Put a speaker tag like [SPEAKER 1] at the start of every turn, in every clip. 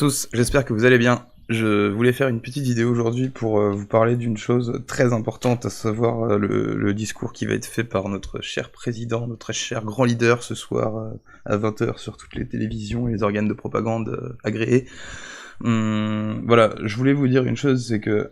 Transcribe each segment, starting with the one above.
[SPEAKER 1] tous, j'espère que vous allez bien. Je voulais faire une petite vidéo aujourd'hui pour vous parler d'une chose très importante, à savoir le discours qui va être fait par notre cher président, notre cher grand leader ce soir à 20h sur toutes les télévisions et les organes de propagande agréés. Voilà, je voulais vous dire une chose, c'est que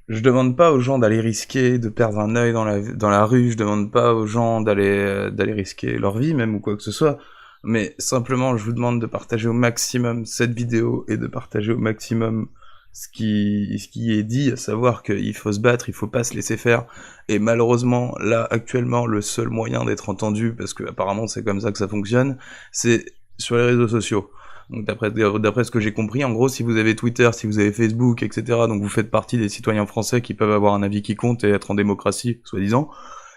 [SPEAKER 1] je demande pas aux gens d'aller risquer de perdre un œil dans la rue, je demande pas aux gens d'aller risquer leur vie même ou quoi que ce soit, mais simplement je vous demande de partager au maximum cette vidéo et de partager au maximum ce qui est dit, à savoir qu'il faut se battre, il faut pas se laisser faire, et malheureusement, là, actuellement, le seul moyen d'être entendu, parce que apparemment c'est comme ça que ça fonctionne, c'est sur les réseaux sociaux. Donc d'après ce que j'ai compris, en gros, si vous avez Twitter, si vous avez Facebook, etc., donc vous faites partie des citoyens français qui peuvent avoir un avis qui compte et être en démocratie, soi-disant.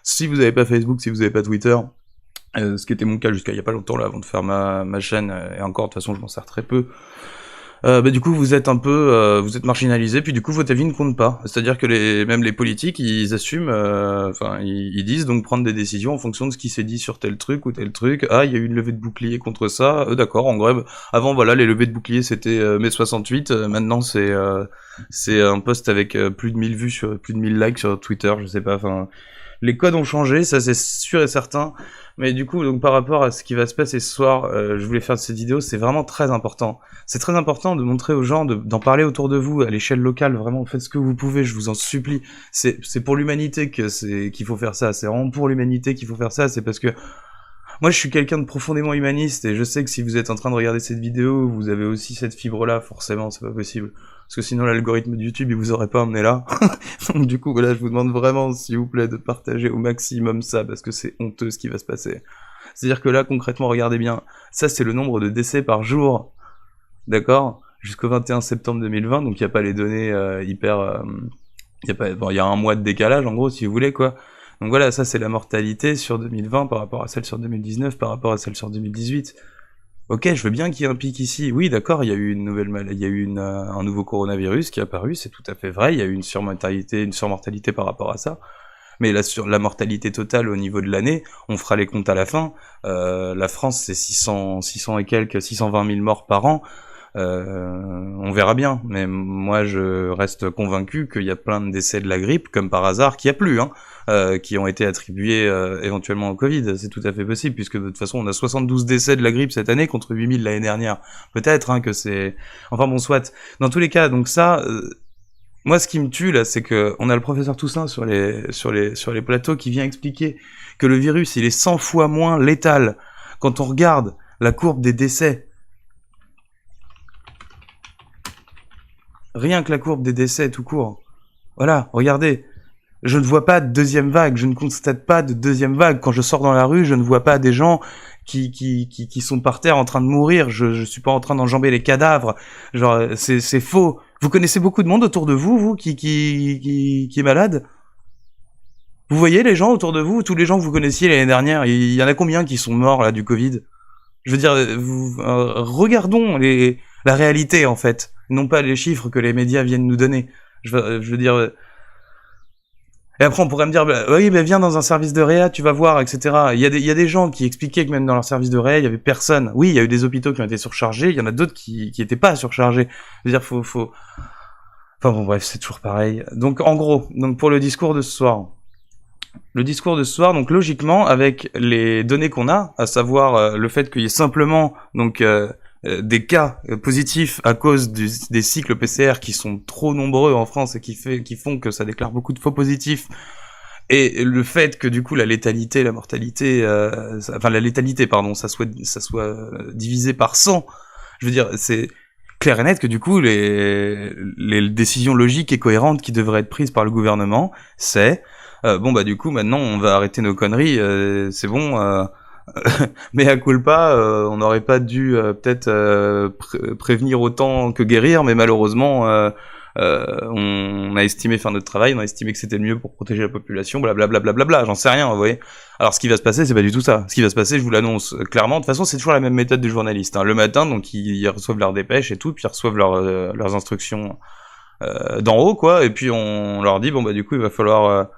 [SPEAKER 1] Si vous n'avez pas Facebook, si vous n'avez pas Twitter, ce qui était mon cas jusqu'à il y a pas longtemps, là, avant de faire ma chaîne, et encore, de toute façon, je m'en sers très peu, du coup, vous êtes un peu, vous êtes marginalisé, puis du coup, votre avis ne compte pas. C'est-à-dire que même les politiques, ils assument, ils disent donc prendre des décisions en fonction de ce qui s'est dit sur tel truc ou tel truc. Ah, il y a eu une levée de bouclier contre ça, d'accord, en bref. Avant, voilà, les levées de bouclier, c'était mai 68, maintenant, c'est un post avec plus de 1000 vues, plus de 1000 likes sur Twitter, je sais pas, enfin... Les codes ont changé, ça c'est sûr et certain, mais du coup, donc par rapport à ce qui va se passer ce soir, je voulais faire cette vidéo, c'est vraiment très important. C'est très important de montrer aux gens, d'en parler autour de vous, à l'échelle locale, vraiment, faites ce que vous pouvez, je vous en supplie. C'est pour l'humanité qu'il faut faire ça, c'est vraiment pour l'humanité qu'il faut faire ça, c'est parce que moi je suis quelqu'un de profondément humaniste, et je sais que si vous êtes en train de regarder cette vidéo, vous avez aussi cette fibre-là, forcément, c'est pas possible. Parce que sinon l'algorithme de YouTube, il vous aurait pas emmené là. Donc du coup, voilà, je vous demande vraiment, s'il vous plaît, de partager au maximum ça, parce que c'est honteux ce qui va se passer. C'est-à-dire que là, concrètement, regardez bien, ça c'est le nombre de décès par jour, d'accord, jusqu'au 21 septembre 2020, donc il n'y a pas les données il y a un mois de décalage, en gros, si vous voulez, quoi. Donc voilà, ça c'est la mortalité sur 2020 par rapport à celle sur 2019, par rapport à celle sur 2018. Ok, je veux bien qu'il y ait un pic ici. Oui, d'accord, il y a eu un nouveau coronavirus qui est apparu, c'est tout à fait vrai. Il y a eu une surmortalité par rapport à ça. Mais la mortalité totale au niveau de l'année, on fera les comptes à la fin. La France, c'est 600 et quelques, 620 000 morts par an. On verra bien. Mais moi, je reste convaincu qu'il y a plein de décès de la grippe, comme par hasard, qu'il n'y a plus, hein. Qui ont été attribués éventuellement au Covid, c'est tout à fait possible, puisque de toute façon on a 72 décès de la grippe cette année contre 8000 l'année dernière. Peut-être hein, que c'est... Enfin bon, soit. Dans tous les cas, donc ça... moi ce qui me tue là, c'est que on a le professeur Toussaint sur les plateaux qui vient expliquer que le virus il est 100 fois moins létal. Quand on regarde la courbe des décès, rien que la courbe des décès tout court, voilà, regardez. Je ne vois pas de deuxième vague, je ne constate pas de deuxième vague. Quand je sors dans la rue, je ne vois pas des gens qui sont par terre en train de mourir. Je suis pas en train d'enjamber les cadavres. Genre, c'est faux. Vous connaissez beaucoup de monde autour de vous, qui est malade? Vous voyez les gens autour de vous, tous les gens que vous connaissiez l'année dernière, il y en a combien qui sont morts, là, du Covid? Je veux dire, regardons la réalité, en fait. Non pas les chiffres que les médias viennent nous donner. Je veux dire... Et après, on pourrait me dire, bah, oui, mais viens dans un service de réa, tu vas voir, etc. Il y a des gens qui expliquaient que même dans leur service de réa, il y avait personne. Oui, il y a eu des hôpitaux qui ont été surchargés, il y en a d'autres qui étaient pas surchargés. Je veux dire, faut... Enfin bon, bref, c'est toujours pareil. Donc, en gros, donc pour le discours de ce soir. Le discours de ce soir, donc logiquement, avec les données qu'on a, à savoir le fait qu'il y ait simplement, donc... des cas positifs à cause des cycles PCR qui sont trop nombreux en France et qui font que ça déclare beaucoup de faux positifs, et le fait que du coup la létalité, la mortalité, la létalité pardon, ça soit divisé par 100, je veux dire c'est clair et net que du coup les décisions logiques et cohérentes qui devraient être prises par le gouvernement, c'est bon bah du coup maintenant on va arrêter nos conneries, c'est bon. Mais à culpa, on n'aurait pas dû peut-être prévenir autant que guérir, mais malheureusement, on a estimé faire notre travail, on a estimé que c'était le mieux pour protéger la population, blablabla, j'en sais rien, vous voyez. Alors ce qui va se passer, c'est pas du tout ça. Ce qui va se passer, je vous l'annonce clairement, de toute façon c'est toujours la même méthode du journaliste. Hein. Le matin, donc ils reçoivent leurs dépêches et tout, puis ils reçoivent leurs instructions d'en haut, quoi, et puis on leur dit, bon bah du coup il va falloir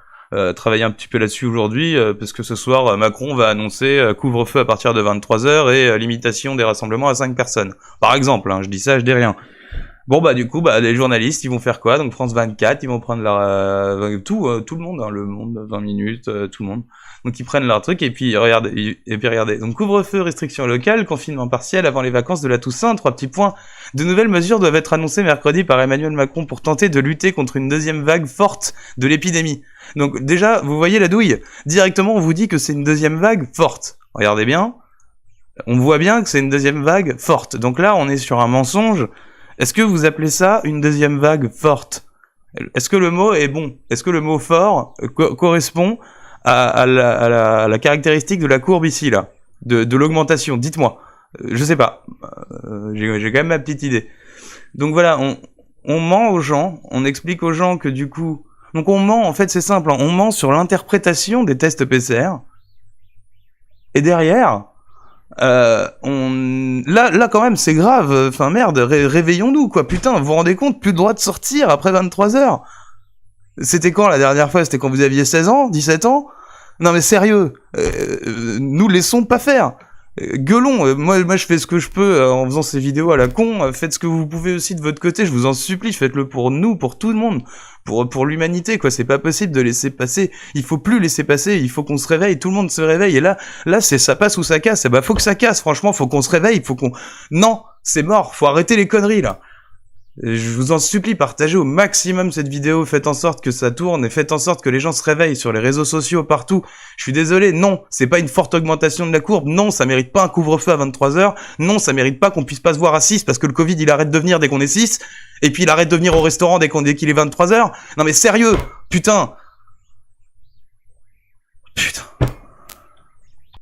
[SPEAKER 1] travailler un petit peu là-dessus aujourd'hui, parce que ce soir, Macron va annoncer couvre-feu à partir de 23h et limitation des rassemblements à 5 personnes. Par exemple, hein, je dis ça, je dis rien. Bon bah du coup les journalistes ils vont faire quoi? Donc France 24 ils vont prendre leur tout le monde, hein, Le Monde 20 minutes, tout le monde. Donc ils prennent leur truc et puis regardez. Donc couvre-feu, restrictions locales, confinement partiel avant les vacances de la Toussaint, 3 petits points. De nouvelles mesures doivent être annoncées mercredi par Emmanuel Macron pour tenter de lutter contre une deuxième vague forte de l'épidémie. Donc déjà vous voyez la douille. Directement on vous dit que c'est une deuxième vague forte. Regardez bien. On voit bien que c'est une deuxième vague forte. Donc là on est sur un mensonge. Est-ce que vous appelez ça une deuxième vague forte? Est-ce que le mot est bon? Est-ce que le mot fort correspond à la caractéristique de la courbe ici, là, de l'augmentation? Dites-moi. Je sais pas. J'ai quand même ma petite idée. Donc voilà, on ment aux gens, on explique aux gens que du coup... Donc on ment, en fait c'est simple, hein, on ment sur l'interprétation des tests PCR. Et derrière... là quand même c'est grave, enfin merde, réveillons-nous quoi, putain, vous vous rendez compte, plus le droit de sortir après 23h. C'était quand la dernière fois? C'était quand vous aviez 16 ans, 17 ans? Non mais sérieux, nous laissons pas faire. Gueulons, moi je fais ce que je peux en faisant ces vidéos à la con, faites ce que vous pouvez aussi de votre côté, je vous en supplie, faites-le pour nous, pour tout le monde, pour l'humanité quoi, c'est pas possible de laisser passer, il faut plus laisser passer, il faut qu'on se réveille, tout le monde se réveille, et là c'est ça passe ou ça casse, et bah faut que ça casse, franchement, faut qu'on se réveille, faut qu'on... Non, c'est mort, faut arrêter les conneries là. Je vous en supplie, partagez au maximum cette vidéo, faites en sorte que ça tourne et faites en sorte que les gens se réveillent sur les réseaux sociaux partout. Je suis désolé, non, c'est pas une forte augmentation de la courbe, non, ça mérite pas un couvre-feu à 23h, non, ça mérite pas qu'on puisse pas se voir à 6 parce que le Covid il arrête de venir dès qu'on est 6, et puis il arrête de venir au restaurant dès qu'il est 23h. Non mais sérieux, putain. Putain.